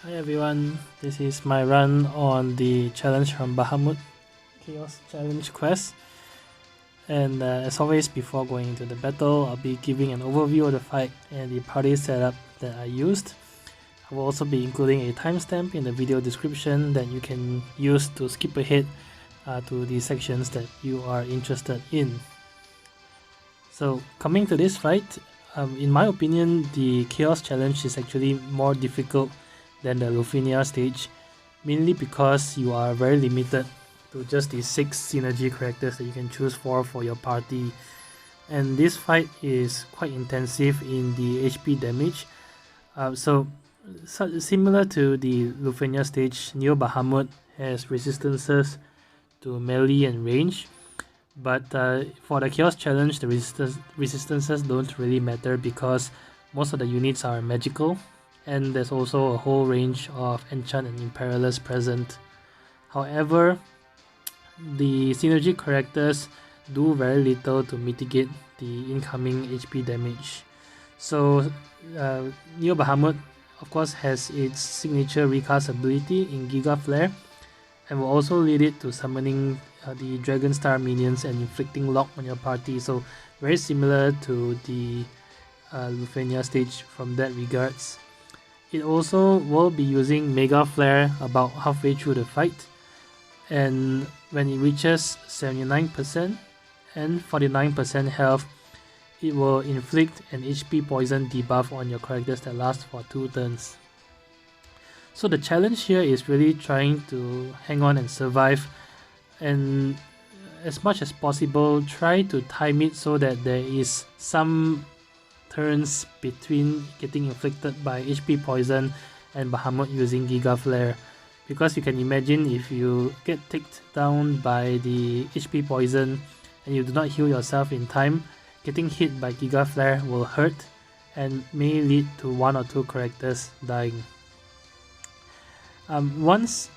Hi everyone, this is my run on the challenge from Bahamut Chaos Challenge quest. And as always, before going into the battle, I'll be giving an overview of the fight and the party setup that I used. I will also be including a timestamp in the video description that you can use to skip ahead to the sections that you are interested in. So coming to this fight, in my opinion, the Chaos Challenge is actually more difficult than the Lufenia stage, mainly because you are very limited to just the 6 synergy characters that you can choose for your party. And this fight is quite intensive in the HP damage. So similar to the Lufenia stage, Neo Bahamut has resistances to melee and range. But for the Chaos Challenge, the resistances don't really matter because most of the units are magical, and there's also a whole range of enchant and imperialist present. However, the synergy characters do very little to mitigate the incoming HP damage. So Neo Bahamut of course has its signature recast ability in Giga Flare, and will also lead it to summoning the Dragonstar minions and inflicting lock on your party, so very similar to the Lufenia stage from that regards. It also will be using Mega Flare about halfway through the fight, and when it reaches 79% and 49% health, it will inflict an HP poison debuff on your characters that lasts for 2 turns. So the challenge here is really trying to hang on and survive, and as much as possible try to time it so that there is some turns between getting inflicted by HP poison and Bahamut using Giga Flare, because you can imagine if you get ticked down by the HP poison and you do not heal yourself in time, getting hit by Giga Flare will hurt and may lead to 1 or 2 characters dying. Once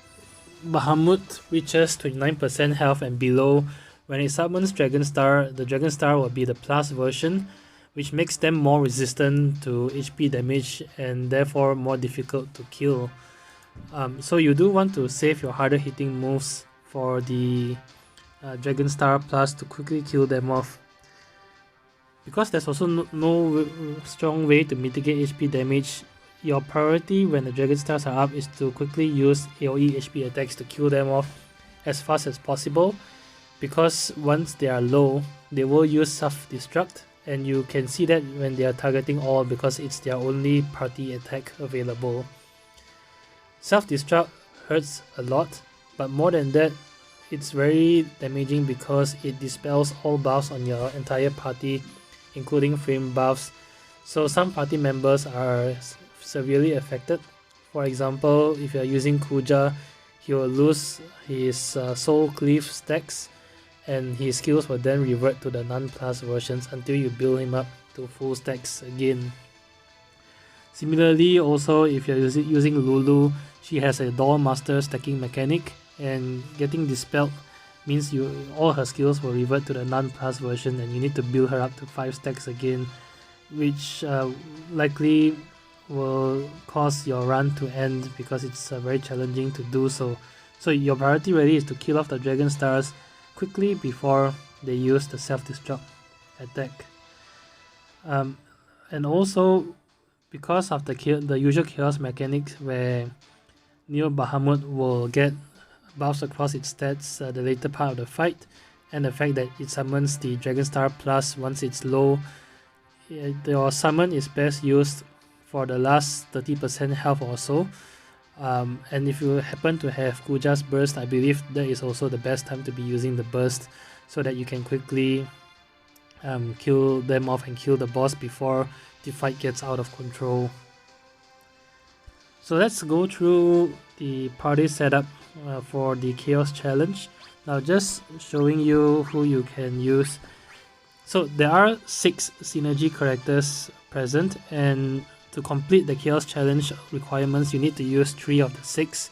Bahamut reaches 29% health and below, when it summons Dragonstar, the Dragonstar will be the plus version, which makes them more resistant to HP damage and therefore more difficult to kill. So you do want to save your harder hitting moves for the Dragonstar plus to quickly kill them off. Because there's also no strong way to mitigate HP damage, your priority when the Dragonstars are up is to quickly use AoE HP attacks to kill them off as fast as possible, because once they are low, they will use self-destruct, and you can see that when they are targeting all because it's their only party attack available. Self-destruct hurts a lot, but more than that, it's very damaging because it dispels all buffs on your entire party, including frame buffs. So some party members are severely affected. For example, if you are using Kuja, he will lose his soul cleave stacks, and his skills will then revert to the non-plus versions until you build him up to full stacks again. Similarly, also if you're using Lulu, she has a Doll Master stacking mechanic, and getting dispelled means all her skills will revert to the non-plus version and you need to build her up to 5 stacks again, which likely will cause your run to end because it's very challenging to do so. So your priority really is to kill off the Dragonstars quickly before they use the self-destruct attack. And also, because of the usual chaos mechanics where Neo Bahamut will get buffs across its stats the later part of the fight, and the fact that it summons the Dragonstar plus once it's low, your summon is best used for the last 30% health or so. And if you happen to have Kuja's burst, I believe that is also the best time to be using the burst so that you can quickly kill them off and kill the boss before the fight gets out of control. So let's go through the party setup for the Chaos Challenge. Now just showing you who you can use. So there are 6 synergy characters present, and to complete the Chaos Challenge requirements, you need to use 3 of the 6.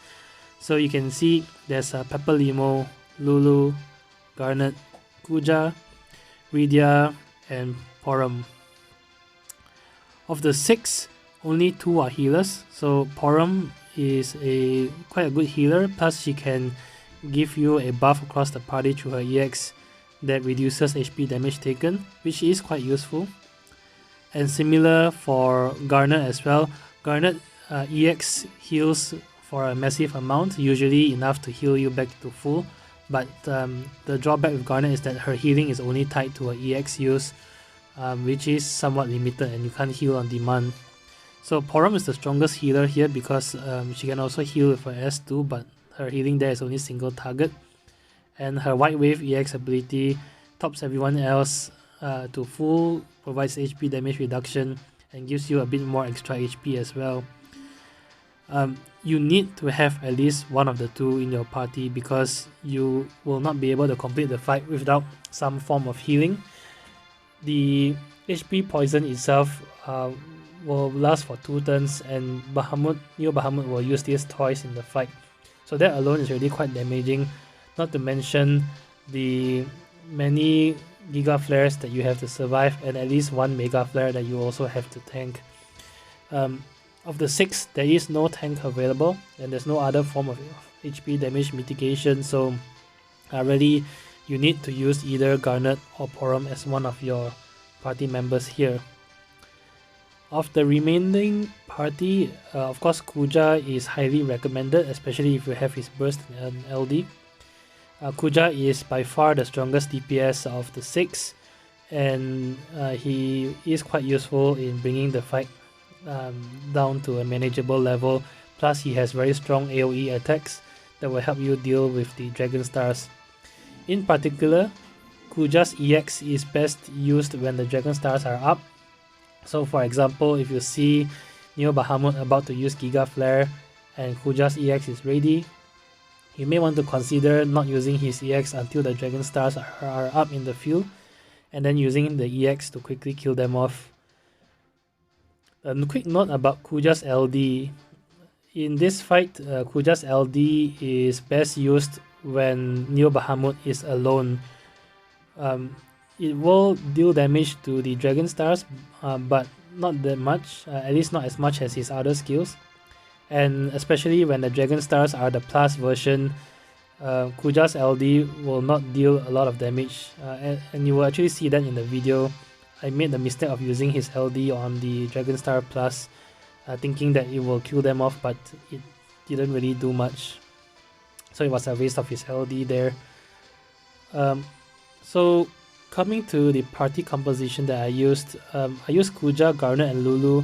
So you can see there's Pepper Limo, Lulu, Garnet, Kuja, Rydia, and Porum. Of the 6, only 2 are healers, so Porum is quite a good healer, plus she can give you a buff across the party through her EX that reduces HP damage taken, which is quite useful. And similar for Garnet as well. Garnet EX heals for a massive amount, usually enough to heal you back to full, but the drawback with Garnet is that her healing is only tied to her EX use, which is somewhat limited and you can't heal on demand. So Porom is the strongest healer here because she can also heal with her S2, but her healing there is only single target. And her White Wave EX ability tops everyone else to full, provides HP damage reduction, and gives you a bit more extra HP as well. You need to have at least one of the two in your party because you will not be able to complete the fight without some form of healing. The HP poison itself will last for 2 turns, and Neo Bahamut will use this twice in the fight. So that alone is really quite damaging, not to mention the many Giga Flares that you have to survive and at least one Mega Flare that you also have to tank. Of the 6, there is no tank available and there's no other form of HP damage mitigation, so really you need to use either Garnet or Porom as one of your party members here. Of the remaining party, of course Kuja is highly recommended, especially if you have his burst and LD. Kuja is by far the strongest DPS of the 6, and he is quite useful in bringing the fight down to a manageable level, plus he has very strong AoE attacks that will help you deal with the Dragonstars. In particular, Kuja's EX is best used when the Dragonstars are up. So for example, if you see Neo Bahamut about to use Giga Flare and Kuja's EX is ready, you may want to consider not using his EX until the Dragonstars are up in the field, and then using the EX to quickly kill them off. A quick note about Kuja's LD. In this fight, Kuja's LD is best used when Neo Bahamut is alone. It will deal damage to the Dragonstars, but not that much, at least not as much as his other skills. And especially when the Dragonstars are the plus version, Kuja's LD will not deal a lot of damage, and you will actually see that in the video. I made the mistake of using his LD on the Dragonstar Plus, thinking that it will kill them off, but it didn't really do much. So it was a waste of his LD there. So coming to the party composition that I used Kuja, Garnet and Lulu.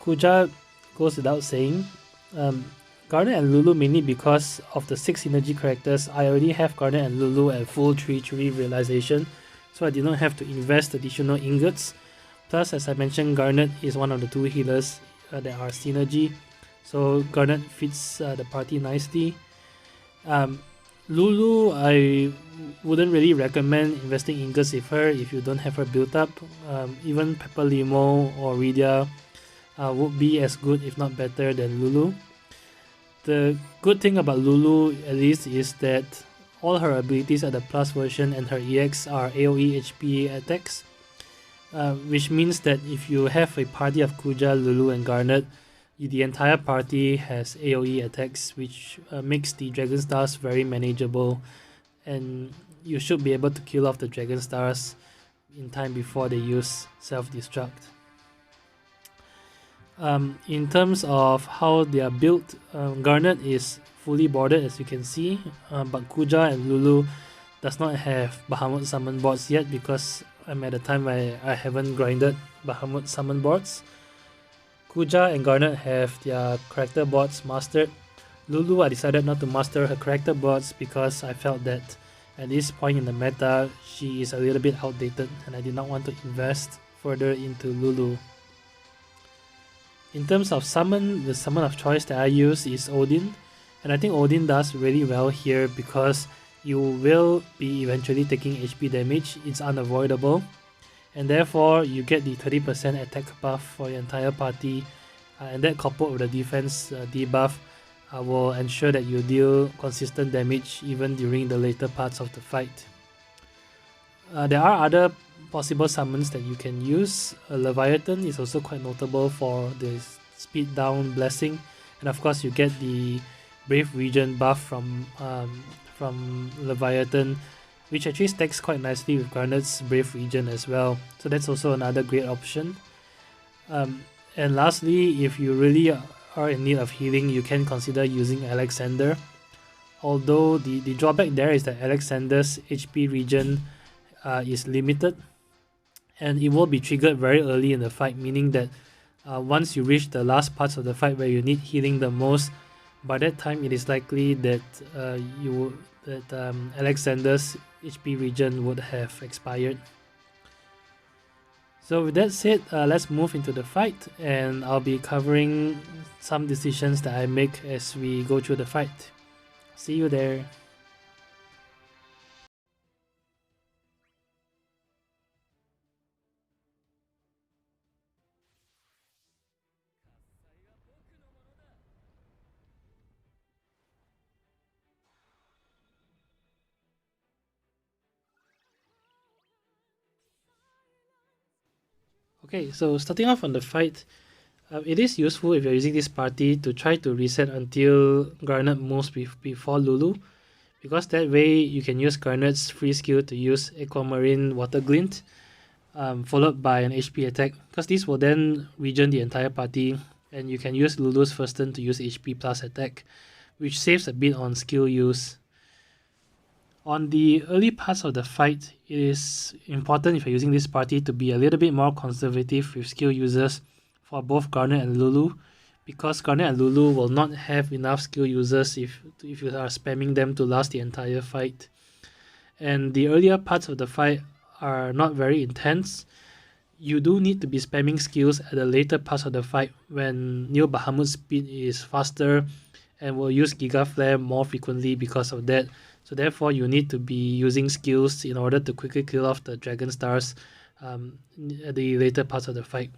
Kuja goes without saying. Garnet and Lulu mainly because of the 6 synergy characters. I already have Garnet and Lulu at full 3-3 realization, so I did not have to invest additional ingots. Plus, as I mentioned, Garnet is one of the 2 healers that are synergy, so Garnet fits the party nicely. Lulu, I wouldn't really recommend investing ingots with her if you don't have her built up. Even Pepper Limo or Rydia would be as good if not better than Lulu. The good thing about Lulu at least is that all her abilities are the plus version and her EX are AoE HP attacks, which means that if you have a party of Kuja, Lulu and Garnet, the entire party has AoE attacks, which makes the Dragonstars very manageable, and you should be able to kill off the Dragonstars in time before they use self-destruct. In terms of how they are built, Garnet is fully boarded as you can see, but Kuja and Lulu does not have Bahamut summon boards yet because I'm at a time where I haven't grinded Bahamut summon boards. Kuja and Garnet have their character boards mastered. Lulu, I decided not to master her character boards because I felt that at this point in the meta she is a little bit outdated and I did not want to invest further into Lulu. In terms of summon, the summon of choice that I use is Odin, and I think Odin does really well here because you will be eventually taking HP damage, it's unavoidable, and therefore you get the 30% attack buff for your entire party, and that coupled with the defense debuff will ensure that you deal consistent damage even during the later parts of the fight. There are other possible summons that you can use. Leviathan is also quite notable for the speed down blessing, and of course you get the Brave Region buff from Leviathan, which actually stacks quite nicely with Garnet's Brave Region as well. So that's also another great option. And lastly, if you really are in need of healing, you can consider using Alexander. Although the drawback there is that Alexander's HP regen is limited, and it will be triggered very early in the fight, meaning that once you reach the last parts of the fight where you need healing the most, by that time it is likely that Alexander's HP regen would have expired. So with that said, let's move into the fight, and I'll be covering some decisions that I make as we go through the fight. See you there. Okay, so starting off on the fight, it is useful if you're using this party to try to reset until Garnet moves before Lulu, because that way you can use Garnet's free skill to use Aquamarine Water Glint, followed by an HP attack, because this will then regen the entire party, and you can use Lulu's first turn to use HP plus attack, which saves a bit on skill use. On the early parts of the fight, it is important if you're using this party to be a little bit more conservative with skill users for both Garnet and Lulu, because Garnet and Lulu will not have enough skill users if you are spamming them to last the entire fight. And the earlier parts of the fight are not very intense. You do need to be spamming skills at the later parts of the fight when new Bahamut speed is faster and will use Giga Flare more frequently because of that. So therefore you need to be using skills in order to quickly kill off the dragonstars at the later parts of the fight.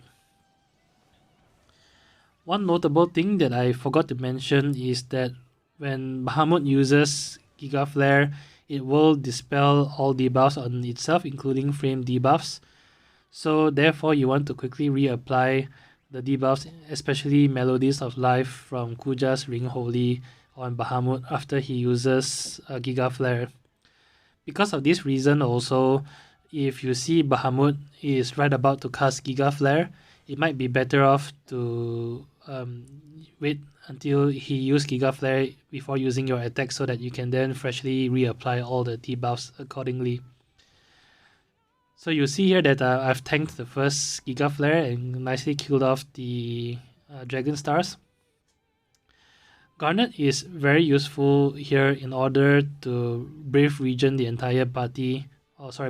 One notable thing that I forgot to mention is that when Bahamut uses Giga Flare, it will dispel all debuffs on itself, including frame debuffs. So therefore you want to quickly reapply the debuffs, especially Melodies of Life from Kuja's Ring Holy on Bahamut after he uses Giga Flare. Because of this reason also, if you see Bahamut is right about to cast Giga Flare, it might be better off to wait until he uses Giga Flare before using your attack so that you can then freshly reapply all the debuffs accordingly. So you see here that I've tanked the first Giga Flare and nicely killed off the Dragon Stars. Garnet is very useful here in order to Brave Regen the entire party,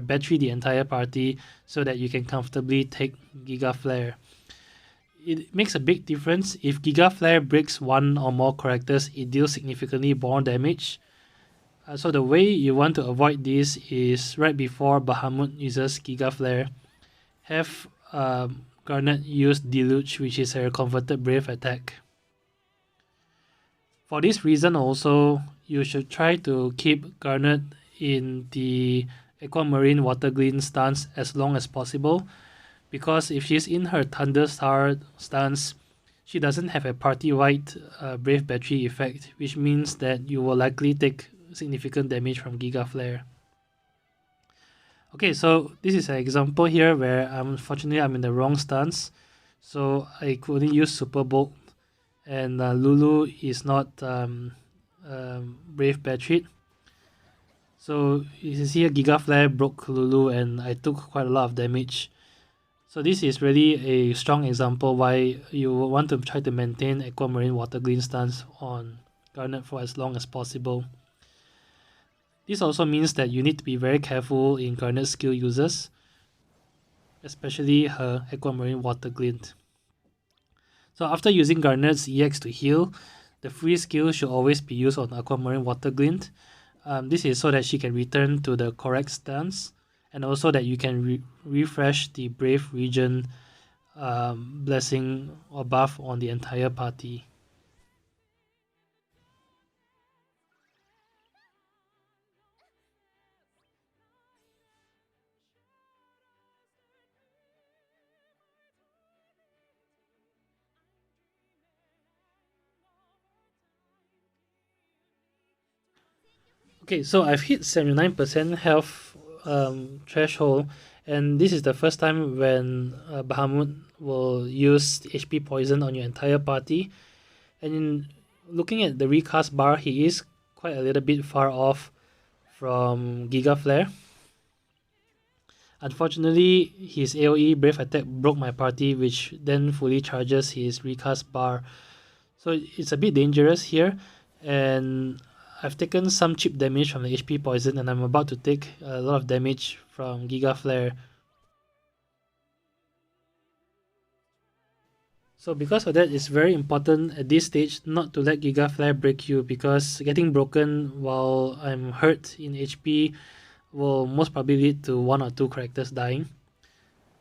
battery the entire party so that you can comfortably take Giga Flare. It makes a big difference. If Giga Flare breaks one or more characters, it deals significantly more damage. So the way you want to avoid this is right before Bahamut uses Giga Flare, have Garnet use Deluge, which is a converted Brave attack. For this reason also, you should try to keep Garnet in the Aquamarine Water Glint stance as long as possible, because if she's in her Thunderstar stance, she doesn't have a party-wide Brave Battery effect, which means that you will likely take significant damage from Giga Flare. Okay, so this is an example here where unfortunately I'm in the wrong stance, so I could only use Super Bolt, and Lulu is not Brave Battery. So you can see a Giga Flare broke Lulu and I took quite a lot of damage. So this is really a strong example why you want to try to maintain Aquamarine Water Glint stance on Garnet for as long as possible. This also means that you need to be very careful in Garnet skill users, especially her Aquamarine Water Glint. So after using Garnet's EX to heal, the free skill should always be used on Aquamarine Water Glint. This is so that she can return to the correct stance, and also that you can refresh the Brave Regen blessing or buff on the entire party. Okay, so I've hit 79% health threshold, and this is the first time when Bahamut will use HP poison on your entire party. And in looking at the recast bar, he is quite a little bit far off from Giga Flare. Unfortunately, his AoE Brave Attack broke my party, which then fully charges his recast bar. So it's a bit dangerous here, and I've taken some cheap damage from the HP poison, and I'm about to take a lot of damage from Giga Flare. So because of that, it's very important at this stage not to let Giga Flare break you, because getting broken while I'm hurt in HP will most probably lead to one or two characters dying.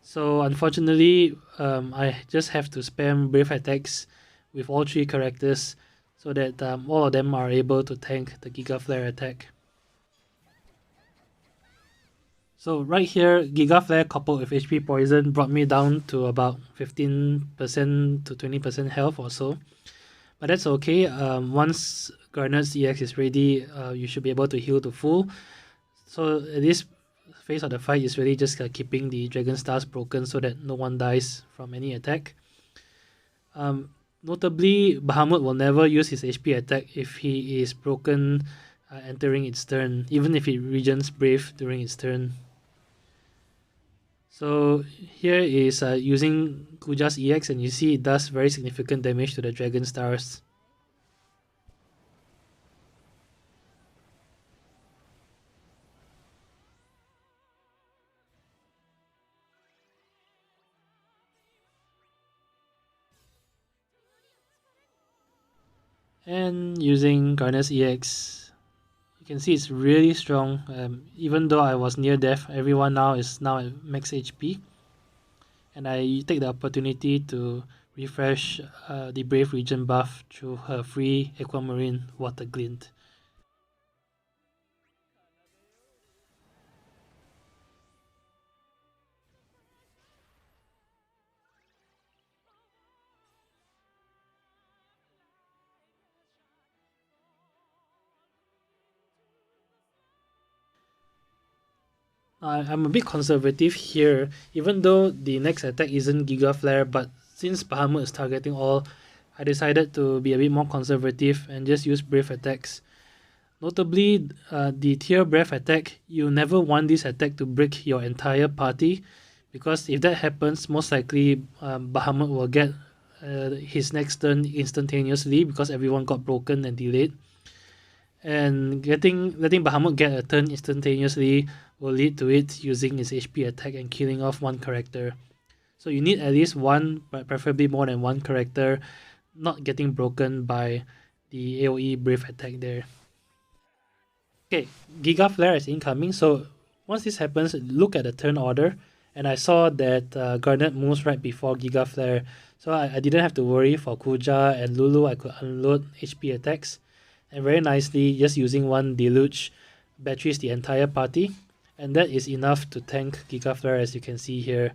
So unfortunately, I just have to spam Brave Attacks with all three characters so that all of them are able to tank the Giga Flare attack. So right here, Giga Flare coupled with HP Poison brought me down to about 15% to 20% health or so. But that's okay. Once Garnet's EX is ready, you should be able to heal to full. So this phase of the fight is really just keeping the dragonstars broken so that no one dies from any attack. Notably, Bahamut will never use his HP attack if he is broken entering its turn, even if it regens Brave during its turn. So here is using Kuja's EX, and you see it does very significant damage to the dragonstars. And using Garnet's EX, you can see it's really strong. Even though I was near death, everyone now is at max HP. And I take the opportunity to refresh the Brave Regen buff through her free Aquamarine Water Glint. I'm a bit conservative here, even though the next attack isn't Giga Flare, but since Bahamut is targeting all, I decided to be a bit more conservative and just use Brave attacks. Notably, the tier Breath attack, you never want this attack to break your entire party, because if that happens, most likely Bahamut will get his next turn instantaneously because everyone got broken and delayed. And letting Bahamut get a turn instantaneously will lead to it using its HP attack and killing off one character. So you need at least one, but preferably more than one character, not getting broken by the AoE Brave attack there. Okay, Giga Flare is incoming. So once this happens, look at the turn order. And I saw that Garnet moves right before Giga Flare. So I didn't have to worry for Kuja and Lulu. I could unload HP attacks. And very nicely, just using one Deluge, batteries the entire party. And that is enough to tank Giga Flare, as you can see here.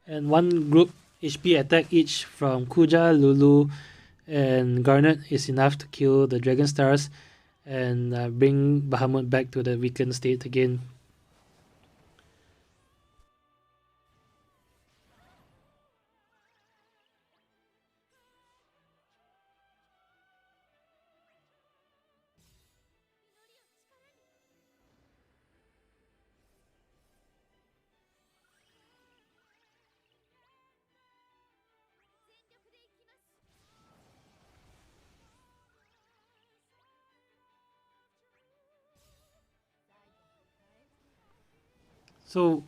And one group HP attack each from Kuja, Lulu, and Garnet is enough to kill the Dragonstars and bring Bahamut back to the weakened state again. So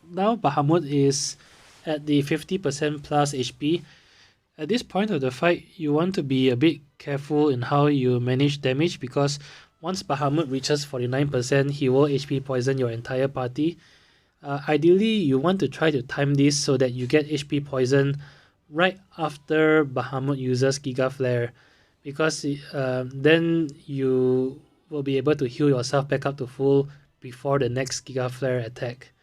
now Bahamut is at the 50% plus HP. At this point of the fight, you want to be a bit careful in how you manage damage, because Once Bahamut reaches 49%, he will HP poison your entire party. Ideally, you want to try to time this so that you get HP poison right after Bahamut uses Giga Flare, because then you will be able to heal yourself back up to full before the next Giga Flare attack.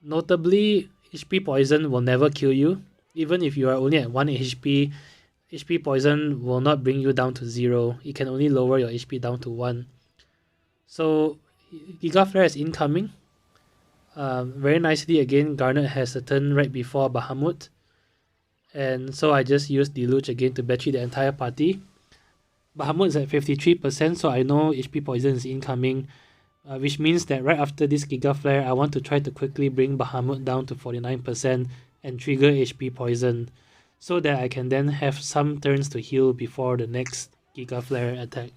Notably, HP poison will never kill you. Even if you are only at 1 HP, HP poison will not bring you down to 0. It can only lower your HP down to 1. So Giga Flare is incoming. Very nicely again, Garnet has a turn right before Bahamut. And so I just used Deluge again to battery the entire party. Bahamut is at 53%, so I know HP poison is incoming. Which means that right after this Giga Flare, I want to try to quickly bring Bahamut down to 49% and trigger HP poison, so that I can then have some turns to heal before the next Giga Flare attack.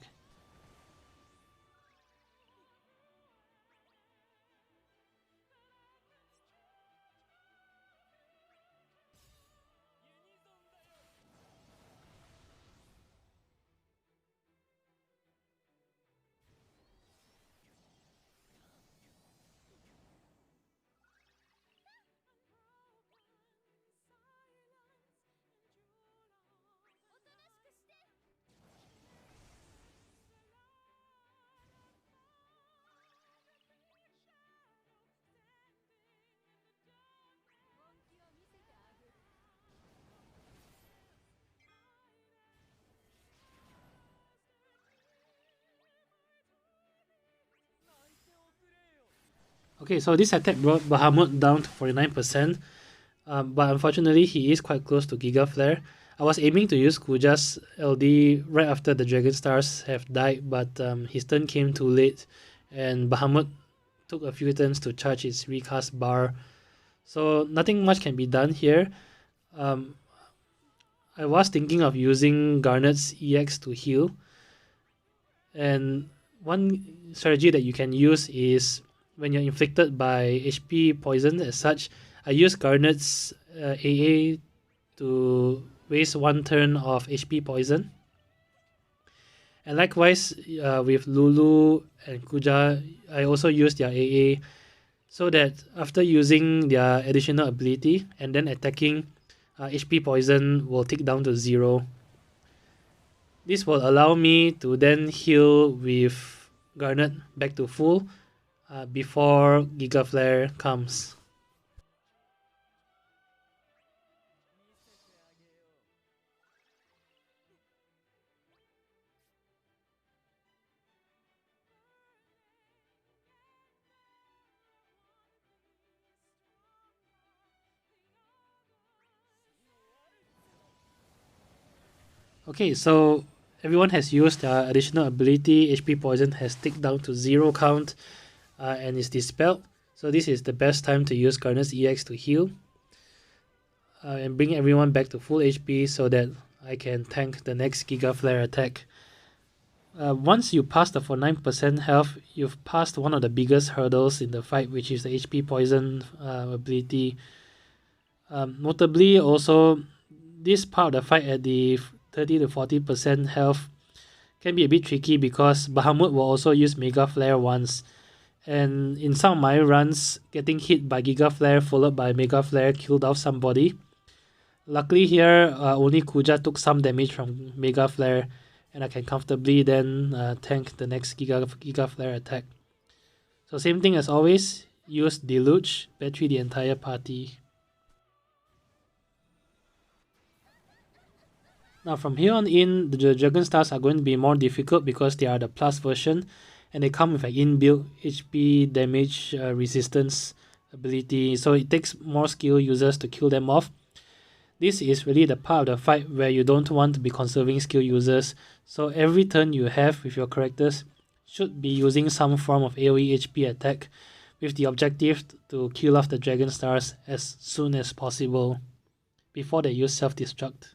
Okay, so this attack brought Bahamut down to 49%, but unfortunately he is quite close to Giga Flare. I was aiming to use Kuja's LD right after the dragonstars have died, but his turn came too late, and Bahamut took a few turns to charge its recast bar. So nothing much can be done here. I was thinking of using Garnet's EX to heal, and one strategy that you can use is when you're inflicted by HP poison as such, I use Garnet's AA to waste one turn of HP poison. And likewise, with Lulu and Kuja, I also use their AA, so that after using their additional ability and then attacking, HP poison will tick down to 0. This will allow me to then heal with Garnet back to full before Giga Flare comes. Okay, so everyone has used additional ability. HP poison has ticked down to 0 count and is dispelled. So this is the best time to use Garnet's EX to heal and bring everyone back to full HP so that I can tank the next Giga Flare attack. Once you pass the 49% health, you've passed one of the biggest hurdles in the fight, which is the HP poison ability. Notably, also, this part of the fight at the 30 to 40% health can be a bit tricky because Bahamut will also use Mega Flare once. And in some of my runs, getting hit by Giga Flare followed by Mega Flare killed off somebody. Luckily here, only Kuja took some damage from Mega Flare, and I can comfortably then tank the next Giga Flare attack. So same thing as always, use Deluge, battery the entire party. Now from here on in, the dragonstars are going to be more difficult because they are the plus version, and they come with an inbuilt HP damage resistance ability, so it takes more skill users to kill them off. This is really the part of the fight where you don't want to be conserving skill users, so every turn you have with your characters should be using some form of AoE HP attack with the objective to kill off the dragonstars as soon as possible before they use self-destruct.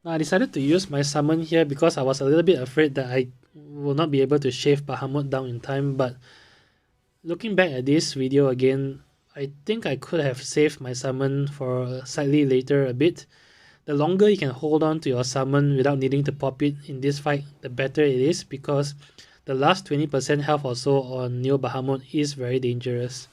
Now, I decided to use my summon here because I was a little bit afraid that I will not be able to shave Bahamut down in time, but looking back at this video again, I think I could have saved my summon for slightly later a bit. The longer you can hold on to your summon without needing to pop it in this fight, the better it is, because the last 20% health or so on Neo Bahamut is very dangerous.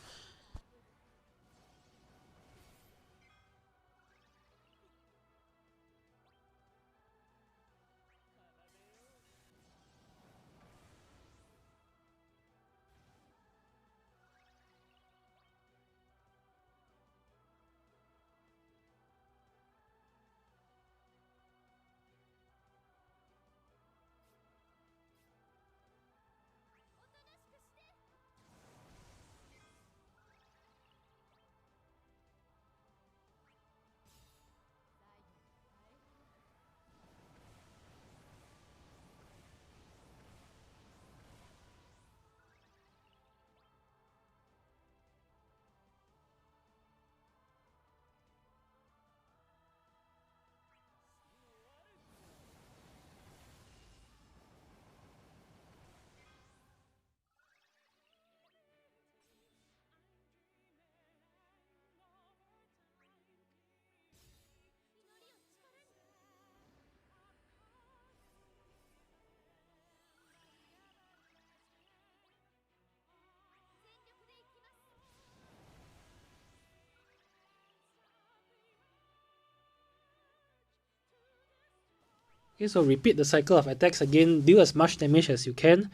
Okay, so repeat the cycle of attacks again, deal as much damage as you can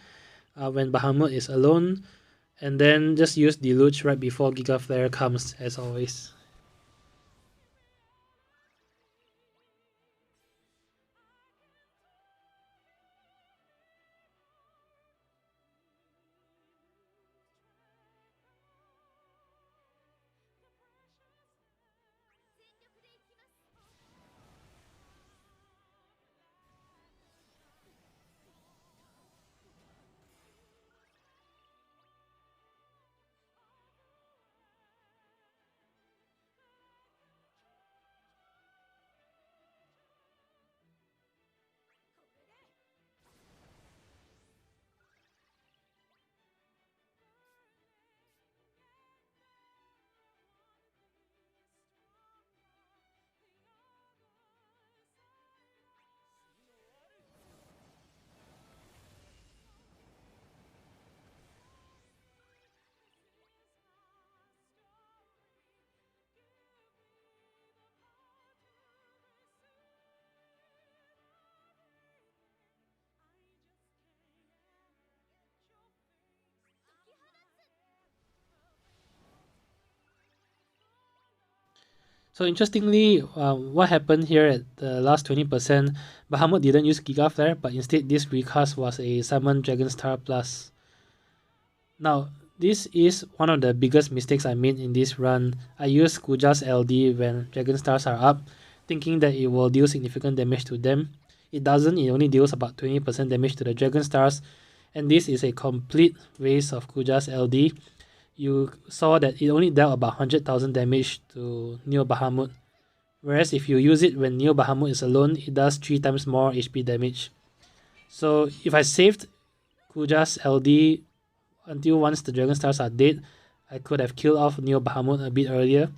when Bahamut is alone, and then just use Deluge right before Giga Flare comes, as always. So interestingly, what happened here at the last 20%, Bahamut didn't use Giga Flare, but instead this recast was a Summon Dragonstar Plus. Now, this is one of the biggest mistakes I made in this run. I used Kuja's LD when Dragonstars are up, thinking that it will deal significant damage to them. It doesn't, it only deals about 20% damage to the Dragonstars, and this is a complete waste of Kuja's LD. You saw that it only dealt about 100,000 damage to Neo Bahamut, whereas if you use it when Neo Bahamut is alone, it does 3 times more HP damage. So if I saved Kuja's LD until once the Dragonstars are dead, I could have killed off Neo Bahamut a bit earlier.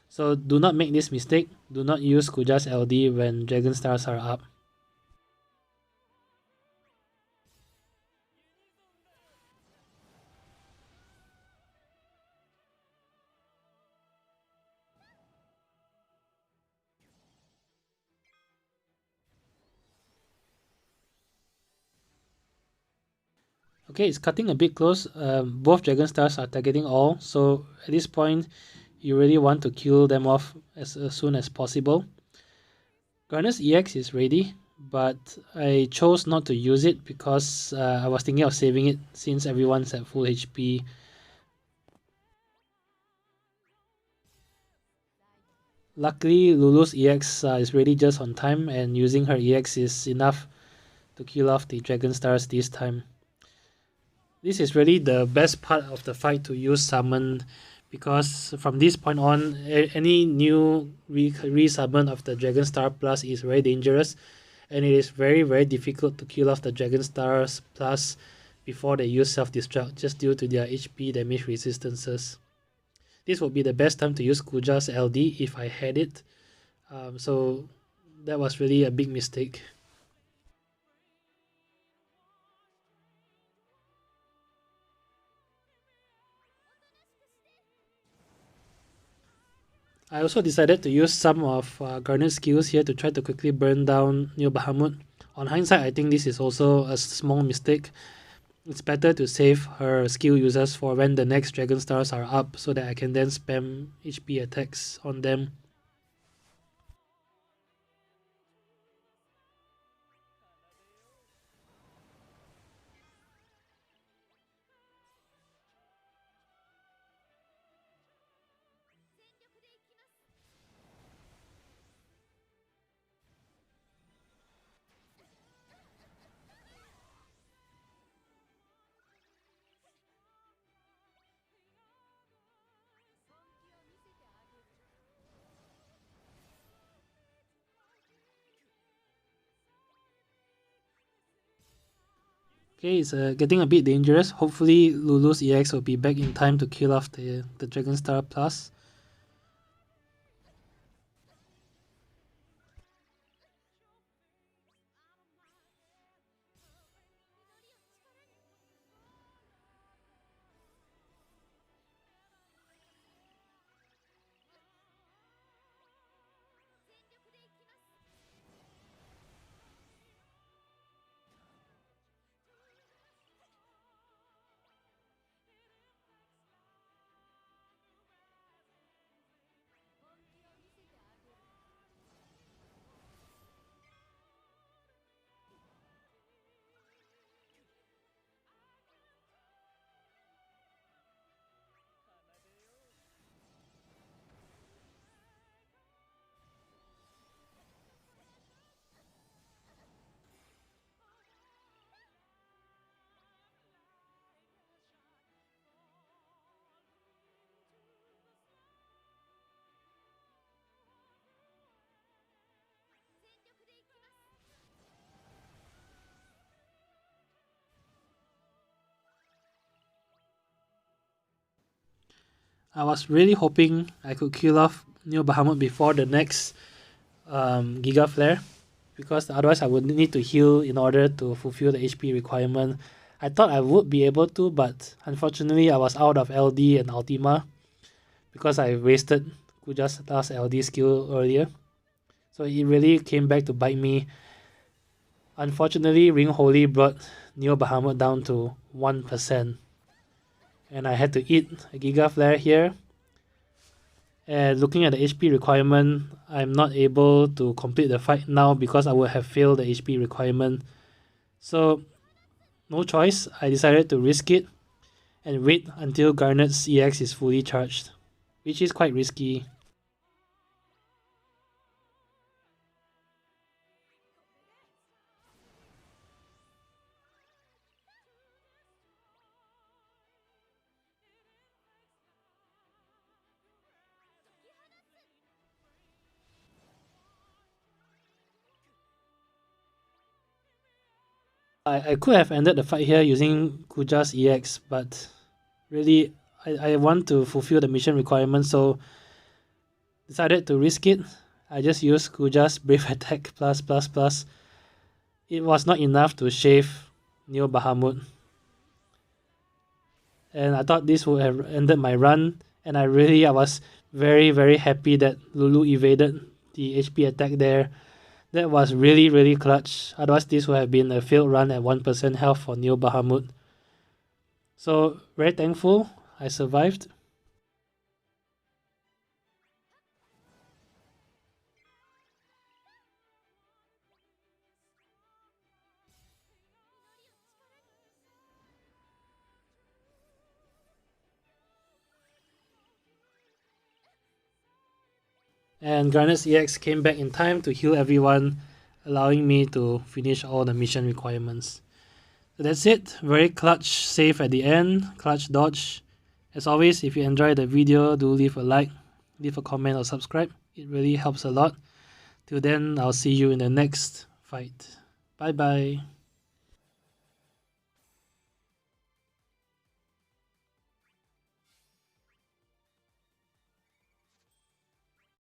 So do not make this mistake. Do not use Kuja's LD when Dragonstars are up. Okay, it's cutting a bit close. Both Dragonstars are targeting all, so at this point, you really want to kill them off as soon as possible. Garnet's EX is ready, but I chose not to use it because I was thinking of saving it since everyone's at full HP. Luckily, Lulu's EX is ready just on time, and using her EX is enough to kill off the Dragonstars this time. This is really the best part of the fight to use Summon, because from this point on, any new resummon of the Dragonstar Plus is very dangerous, and it is very difficult to kill off the Dragonstars Plus before they use self-destruct just due to their HP damage resistances. This would be the best time to use Kuja's LD if I had it, so that was really a big mistake. I also decided to use some of Garnet's skills here to try to quickly burn down Neo Bahamut. On hindsight, I think this is also a small mistake. It's better to save her skill users for when the next Dragon Stars are up so that I can then spam HP attacks on them. Okay, it's getting a bit dangerous. Hopefully Lulu's EX will be back in time to kill off the Dragon Star Plus. I was really hoping I could kill off Neo Bahamut before the next Giga Flare, because otherwise I would need to heal in order to fulfill the HP requirement. I thought I would be able to, but unfortunately I was out of LD and Ultima because I wasted Kuja's last LD skill earlier. So it really came back to bite me. Unfortunately, Ring Holy brought Neo Bahamut down to 1%. And I had to eat a Giga Flare here. And looking at the HP requirement, I'm not able to complete the fight now because I would have failed the HP requirement. So, no choice, I decided to risk it and wait until Garnet's EX is fully charged, which is quite risky. I could have ended the fight here using Kuja's EX, but really I want to fulfill the mission requirement, so decided to risk it. I just used Kuja's Brave Attack plus. It was not enough to shave Neo Bahamut. And I thought this would have ended my run, and I was very happy that Lulu evaded the HP attack there. That was really clutch. Otherwise, this would have been a failed run at 1% health for Neo Bahamut. So, very thankful I survived. And Garnet's EX came back in time to heal everyone, allowing me to finish all the mission requirements. So that's it. Very clutch save at the end, clutch dodge, As always, if you enjoyed the video, do leave a like, leave a comment or subscribe. It really helps a lot. Till then, I'll see you in the next fight. Bye bye.